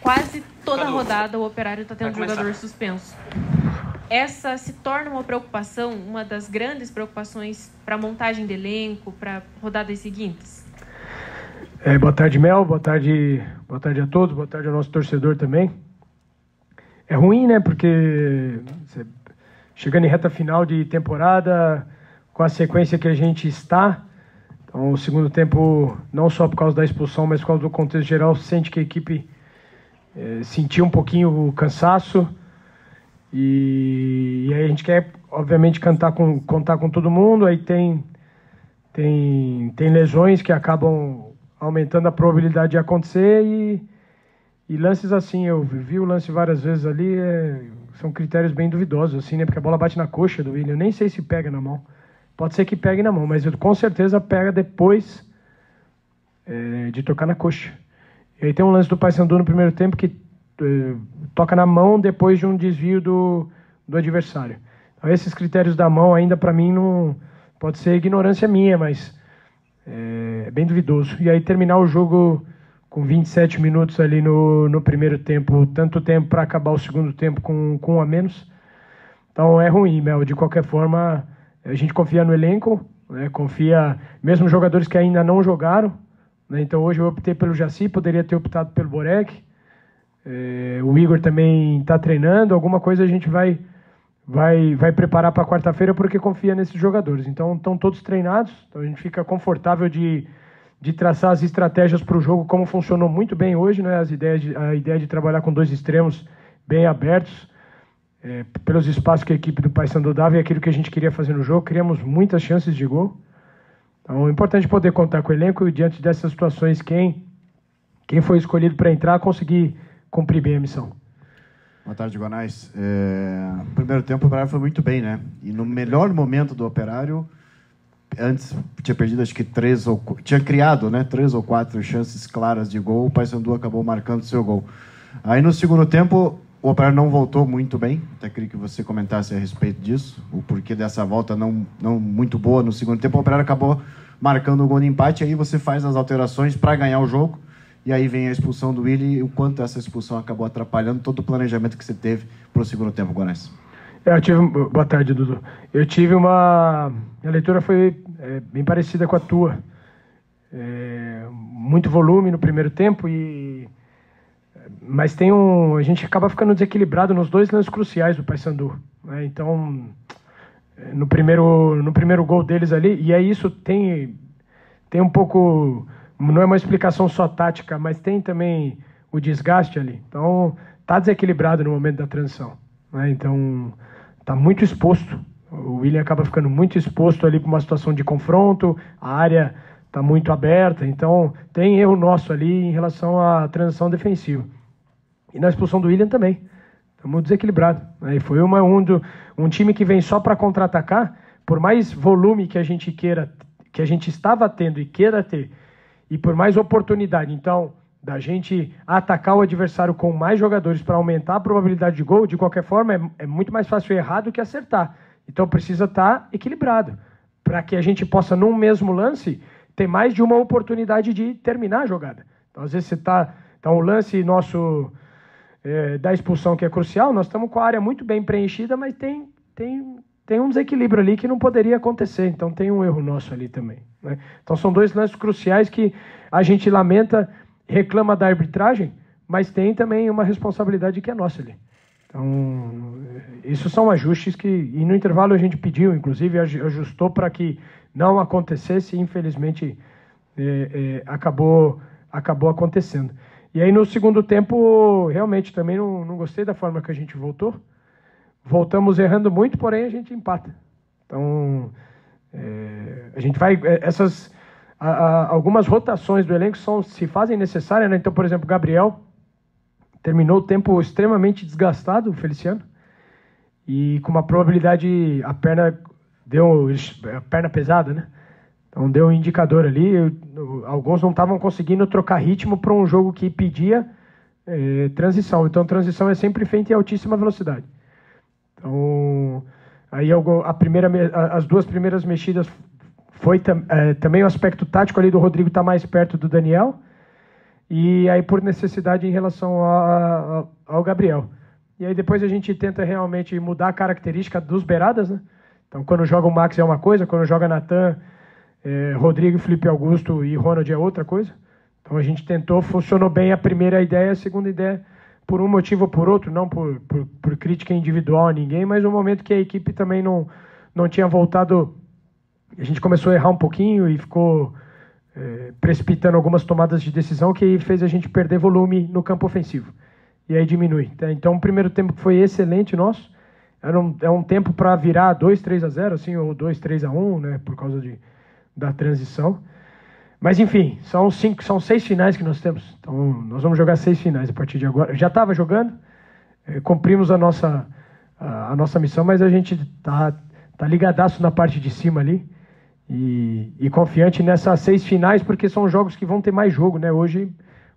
quase toda a rodada o Operário está tendo jogador suspenso. Essa se torna uma preocupação, uma das grandes preocupações para a montagem de elenco, para rodadas seguintes? Boa tarde, Mel. Boa tarde a todos. Boa tarde ao nosso torcedor também. É ruim, né? Porque chegando em reta final de temporada, com a sequência que a gente está, então o segundo tempo, não só por causa da expulsão, mas por causa do contexto geral, sente que a equipe sentiu um pouquinho o cansaço. E aí a gente quer, obviamente, contar com todo mundo. Aí tem lesões que acabam aumentando a probabilidade de acontecer e lances assim, eu vi o lance várias vezes ali, são critérios bem duvidosos, assim, né? Porque a bola bate na coxa do William, eu nem sei se pega na mão. Pode ser que pegue na mão, mas com certeza pega depois de tocar na coxa. E aí tem um lance do Paysandu no primeiro tempo que toca na mão depois de um desvio do adversário. Então, esses critérios da mão ainda para mim não pode ser ignorância minha, mas é bem duvidoso. E aí terminar o jogo com 27 minutos ali no primeiro tempo, tanto tempo para acabar o segundo tempo com um a menos. Então é ruim, Mel. De qualquer forma, a gente confia no elenco, né? Confia, mesmo jogadores que ainda não jogaram, né? Então hoje eu optei pelo Jaci, poderia ter optado pelo Borek. O Igor também está treinando, alguma coisa a gente vai preparar para quarta-feira porque confia nesses jogadores. Então estão todos treinados, então a gente fica confortável de traçar as estratégias para o jogo, como funcionou muito bem hoje, né? A ideia de trabalhar com dois extremos bem abertos, pelos espaços que a equipe do Paysandu dava e aquilo que a gente queria fazer no jogo, criamos muitas chances de gol. Então é importante poder contar com o elenco e diante dessas situações, quem foi escolhido para entrar, conseguir cumprir bem a missão. Boa tarde, Guanais. No primeiro tempo o Operário foi muito bem, né? E no melhor momento do Operário, antes tinha perdido acho que tinha criado, né, 3 ou 4 chances claras de gol, o Paysandu acabou marcando seu gol. Aí no segundo tempo o Operário não voltou muito bem, até queria que você comentasse a respeito disso, o porquê dessa volta não muito boa no segundo tempo. O Operário acabou marcando o gol de empate, aí você faz as alterações para ganhar o jogo, e aí vem a expulsão do Willi, e o quanto essa expulsão acabou atrapalhando todo o planejamento que você teve para o segundo tempo, Guanais. Boa tarde, Dudu. Minha leitura foi bem parecida com a tua. Muito volume no primeiro tempo, mas a gente acaba ficando desequilibrado nos dois lances cruciais do Paysandu, né? Então, no primeiro gol deles ali, e aí isso tem um pouco, não é uma explicação só tática, mas tem também o desgaste ali. Então, tá desequilibrado no momento da transição, né? Então, tá muito exposto. O William acaba ficando muito exposto ali para uma situação de confronto, a área está muito aberta, então tem erro nosso ali em relação à transição defensiva. E na expulsão do William também. Estamos desequilibrados. Né? E foi um time que vem só para contra-atacar, por mais volume que a gente estava tendo e queira ter, e por mais oportunidade, então, da gente atacar o adversário com mais jogadores para aumentar a probabilidade de gol, de qualquer forma, é muito mais fácil errar do que acertar. Então precisa estar equilibrado, para que a gente possa, num mesmo lance, ter mais de uma oportunidade de terminar a jogada. Então, às vezes, o lance nosso da expulsão, que é crucial, nós estamos com a área muito bem preenchida, mas tem um desequilíbrio ali que não poderia acontecer. Então, tem um erro nosso ali também, né? Então, são dois lances cruciais que a gente lamenta, reclama da arbitragem, mas tem também uma responsabilidade que é nossa ali. Então, isso são ajustes e no intervalo a gente pediu, inclusive ajustou para que não acontecesse, e infelizmente acabou acontecendo. E aí no segundo tempo, realmente também não gostei da forma que a gente voltou. Voltamos errando muito, porém a gente empata. Então, a gente vai... algumas rotações do elenco se fazem necessárias, né? Então, por exemplo, Gabriel terminou o tempo extremamente desgastado, o Feliciano, e com uma probabilidade, a perna pesada, né? Então deu um indicador ali, alguns não estavam conseguindo trocar ritmo para um jogo que pedia transição. Então transição é sempre feita em altíssima velocidade. Então, aí as duas primeiras mexidas foi também o aspecto tático ali do Rodrigo estar mais perto do Daniel, e aí por necessidade em relação ao Gabriel. E aí depois a gente tenta realmente mudar a característica dos beiradas, né? Então quando joga o Max é uma coisa, quando joga Natan, Rodrigo, Felipe Augusto e Ronald é outra coisa. Então a gente tentou, funcionou bem a primeira ideia, a segunda ideia, por um motivo ou por outro, não por crítica individual a ninguém, mas no momento que a equipe também não tinha voltado, a gente começou a errar um pouquinho e ficou precipitando algumas tomadas de decisão que fez a gente perder volume no campo ofensivo. E aí diminui. Então o primeiro tempo foi excelente nosso. É um tempo para virar 2-3-0, assim, ou 2-3-1, né, por causa da transição. Mas, enfim, são 6 finais que nós temos. Então, nós vamos jogar 6 finais a partir de agora. Já estava jogando, cumprimos a nossa missão, mas a gente tá ligadaço na parte de cima ali e confiante nessas 6 finais, porque são jogos que vão ter mais jogo, né? Hoje,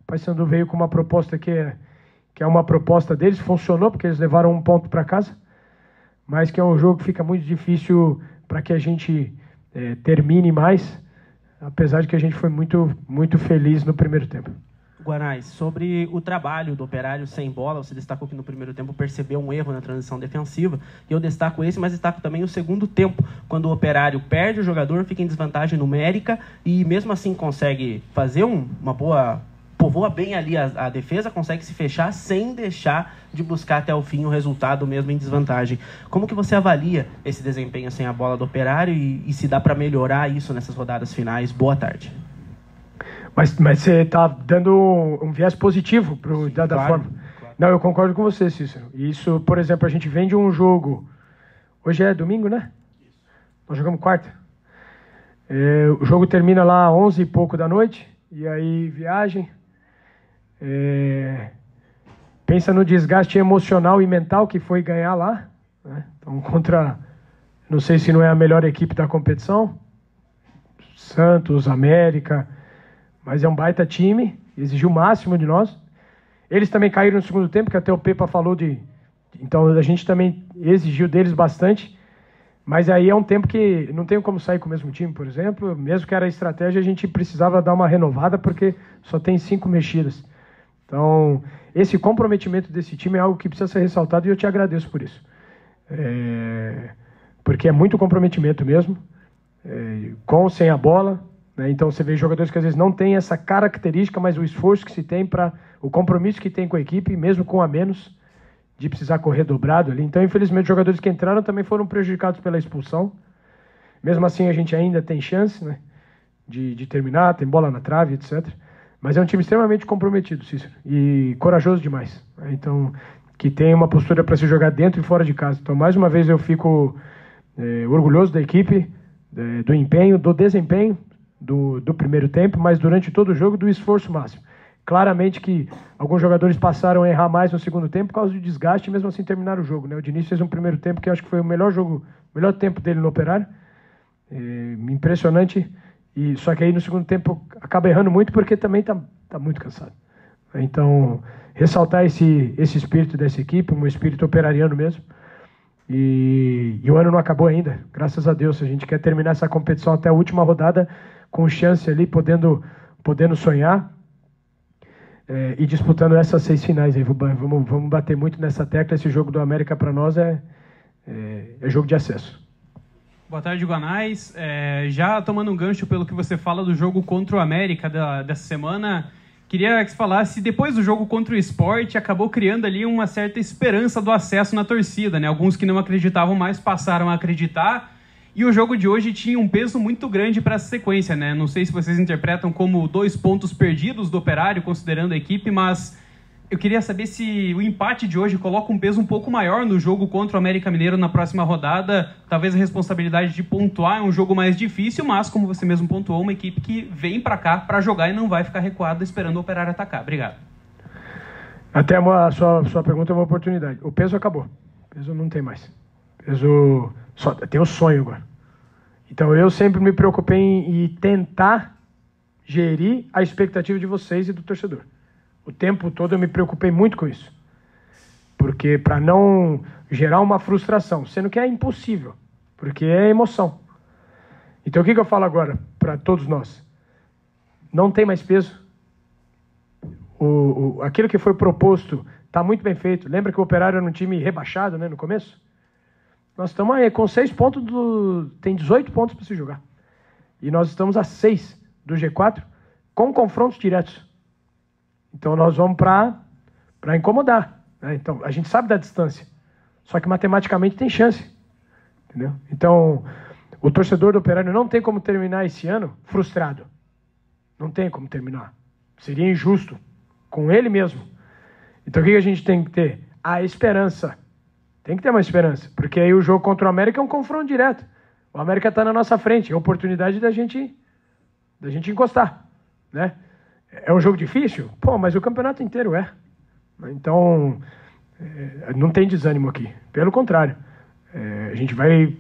o Paysandu veio com uma proposta que é uma proposta deles, funcionou, porque eles levaram 1 ponto para casa, mas que é um jogo que fica muito difícil para que a gente termine mais, apesar de que a gente foi muito, muito feliz no primeiro tempo. Guanais, sobre o trabalho do Operário sem bola, você destacou que no primeiro tempo percebeu um erro na transição defensiva, e eu destaco esse, mas destaco também o segundo tempo, quando o Operário perde o jogador, fica em desvantagem numérica, e mesmo assim consegue fazer uma boa... povoa bem ali a defesa, consegue se fechar sem deixar de buscar até o fim o resultado mesmo em desvantagem. Como que você avalia esse desempenho sem a bola do Operário e se dá para melhorar isso nessas rodadas finais? Boa tarde. Mas você está dando um viés positivo da claro, forma. Claro. Não, eu concordo com você, Cícero. Isso, por exemplo, a gente vem de um jogo... Hoje é domingo, né? Isso. Nós jogamos quarta. O jogo termina lá às 11 e pouco da noite, e aí viagem... pensa no desgaste emocional e mental que foi ganhar lá, né? Então não sei se não é a melhor equipe da competição, Santos, América, mas é um baita time, exigiu o máximo de nós. Eles também caíram no segundo tempo, que até o Pepa falou então a gente também exigiu deles bastante, mas aí é um tempo que não tem como sair com o mesmo time, por exemplo, mesmo que era estratégia, a gente precisava dar uma renovada, porque só tem 5 mexidas. Então, esse comprometimento desse time é algo que precisa ser ressaltado e eu te agradeço por isso. Porque é muito comprometimento mesmo, com ou sem a bola, né? Então, você vê jogadores que às vezes não têm essa característica, mas o esforço que se tem o compromisso que tem com a equipe, mesmo com a menos, de precisar correr dobrado ali. Então, infelizmente, os jogadores que entraram também foram prejudicados pela expulsão. Mesmo assim, a gente ainda tem chance, né, de terminar, tem bola na trave, etc. Mas é um time extremamente comprometido, Cícero, e corajoso demais. Então, que tem uma postura para se jogar dentro e fora de casa. Então, mais uma vez, eu fico orgulhoso da equipe, do empenho, do desempenho do primeiro tempo, mas durante todo o jogo, do esforço máximo. Claramente que alguns jogadores passaram a errar mais no segundo tempo por causa do desgaste, e mesmo assim terminaram o jogo, né? O Diniz fez um primeiro tempo que eu acho que foi o melhor tempo dele no Operário. Impressionante. Só que aí no segundo tempo acaba errando muito porque também tá muito cansado. Então, ressaltar esse espírito dessa equipe, um espírito operariano mesmo. E o ano não acabou ainda, graças a Deus. A gente quer terminar essa competição até a última rodada com chance ali, podendo sonhar e disputando essas 6 finais. Aí. Vamos bater muito nessa tecla. Esse jogo do América para nós é jogo de acesso. Boa tarde, Guanais. Já tomando um gancho pelo que você fala do jogo contra o América dessa semana, queria que você falasse, depois do jogo contra o Sport, acabou criando ali uma certa esperança do acesso na torcida, né? Alguns que não acreditavam mais passaram a acreditar, e o jogo de hoje tinha um peso muito grande para essa sequência, né? Não sei se vocês interpretam como 2 pontos perdidos do Operário, considerando a equipe, mas eu queria saber se o empate de hoje coloca um peso um pouco maior no jogo contra o América Mineiro na próxima rodada. Talvez a responsabilidade de pontuar é um jogo mais difícil, mas, como você mesmo pontuou, uma equipe que vem para cá para jogar e não vai ficar recuada esperando o Operário atacar. Obrigado. Até a sua pergunta é uma oportunidade. O peso acabou. O peso não tem mais. O peso só tem o sonho agora. Então, eu sempre me preocupei em tentar gerir a expectativa de vocês e do torcedor. O tempo todo eu me preocupei muito com isso. Porque para não gerar uma frustração, sendo que é impossível, porque é emoção. Então o que eu falo agora para todos nós? Não tem mais peso. aquilo que foi proposto está muito bem feito. Lembra que o Operário era um time rebaixado, né, no começo? Nós estamos aí com 6 pontos, tem 18 pontos para se jogar. E nós estamos a 6 do G4 com confrontos diretos. Então nós vamos para incomodar, né? Então a gente sabe da distância, só que matematicamente tem chance, entendeu? Então o torcedor do Operário não tem como terminar esse ano frustrado. Não tem como terminar. Seria injusto com ele mesmo. Então o que a gente tem que ter? A esperança. Tem que ter uma esperança, porque aí o jogo contra o América é um confronto direto. O América está na nossa frente, é a oportunidade da gente encostar, né? É um jogo difícil? Pô, mas o campeonato inteiro é. Então, não tem desânimo aqui. Pelo contrário. A gente vai...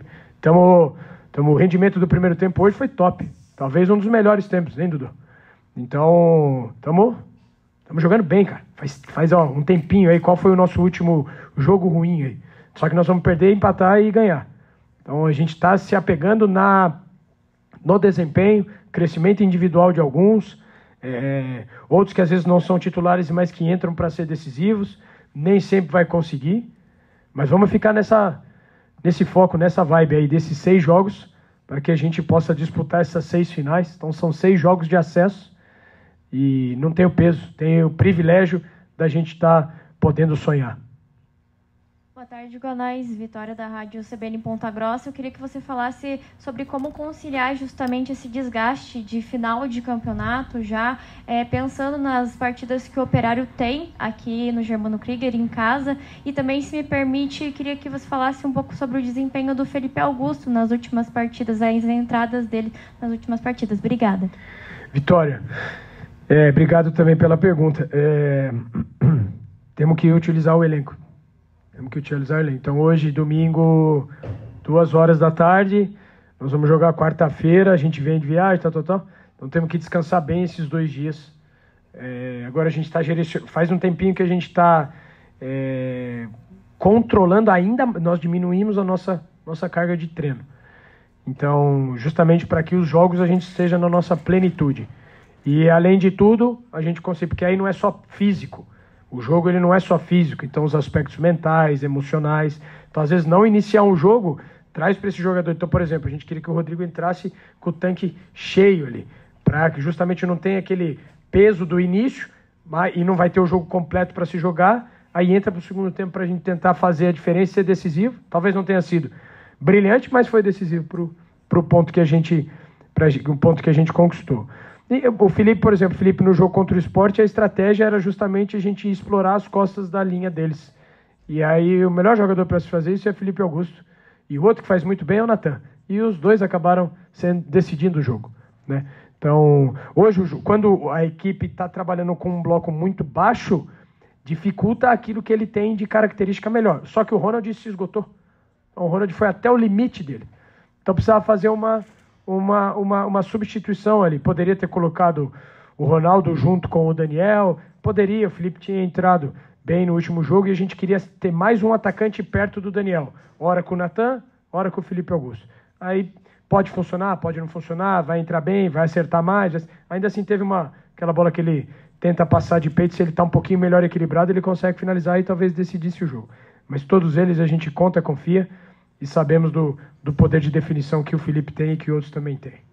O rendimento do primeiro tempo hoje foi top. Talvez um dos melhores tempos, hein, Dudu? Então, estamos jogando bem, cara. Faz um tempinho aí. Qual foi o nosso último jogo ruim aí? Só que nós vamos perder, empatar e ganhar. Então, a gente está se apegando no desempenho, crescimento individual de alguns, outros que às vezes não são titulares, mas que entram para ser decisivos. Nem sempre vai conseguir. Mas vamos ficar nesse foco, nessa vibe aí, desses 6 jogos, para que a gente possa disputar essas 6 finais. Então, são 6 jogos de acesso e não tem o peso, tem o privilégio da gente estar podendo sonhar. Boa tarde, Guanais. Vitória da Rádio CBN Ponta Grossa. Eu queria que você falasse sobre como conciliar justamente esse desgaste de final de campeonato, já pensando nas partidas que o Operário tem aqui no Germano Krieger, em casa. E também, se me permite, queria que você falasse um pouco sobre o desempenho do Felipe Augusto nas últimas partidas, as entradas dele nas últimas partidas. Obrigada. Vitória, obrigado também pela pergunta. Temos que utilizar o elenco. Então, hoje, domingo, 2h, nós vamos jogar quarta-feira, a gente vem de viagem, tal. Então, temos que descansar bem esses 2 dias. Agora, a gente está faz um tempinho que a gente está controlando ainda, nós diminuímos a nossa carga de treino. Então, justamente para que os jogos a gente esteja na nossa plenitude. E, além de tudo, a gente consegue, porque aí não é só físico. O jogo ele não é só físico, então os aspectos mentais, emocionais. Então, às vezes, não iniciar um jogo traz para esse jogador. Então, por exemplo, a gente queria que o Rodrigo entrasse com o tanque cheio ali, para que justamente não tenha aquele peso do início e não vai ter o jogo completo para se jogar. Aí entra para o segundo tempo para a gente tentar fazer a diferença e ser decisivo. Talvez não tenha sido brilhante, mas foi decisivo para o ponto que a gente conquistou. E o Felipe, por exemplo, no jogo contra o Sport, a estratégia era justamente a gente explorar as costas da linha deles. E aí o melhor jogador para se fazer isso é o Felipe Augusto. E o outro que faz muito bem é o Natan. E os dois acabaram decidindo o jogo, né? Então, hoje, quando a equipe está trabalhando com um bloco muito baixo, dificulta aquilo que ele tem de característica melhor. Só que o Ronald se esgotou. Então, o Ronald foi até o limite dele. Então precisava fazer uma substituição ali. Poderia ter colocado o Ronaldo junto com o Daniel, o Felipe tinha entrado bem no último jogo e a gente queria ter mais um atacante perto do Daniel, ora com o Natan, ora com o Felipe Augusto. Aí pode funcionar, pode não funcionar, vai entrar bem, vai acertar mais, ainda assim teve aquela bola que ele tenta passar de peito, se ele está um pouquinho melhor equilibrado, ele consegue finalizar e talvez decidisse o jogo. Mas todos eles a gente conta, confia, e sabemos do poder de definição que o Felipe tem e que outros também têm.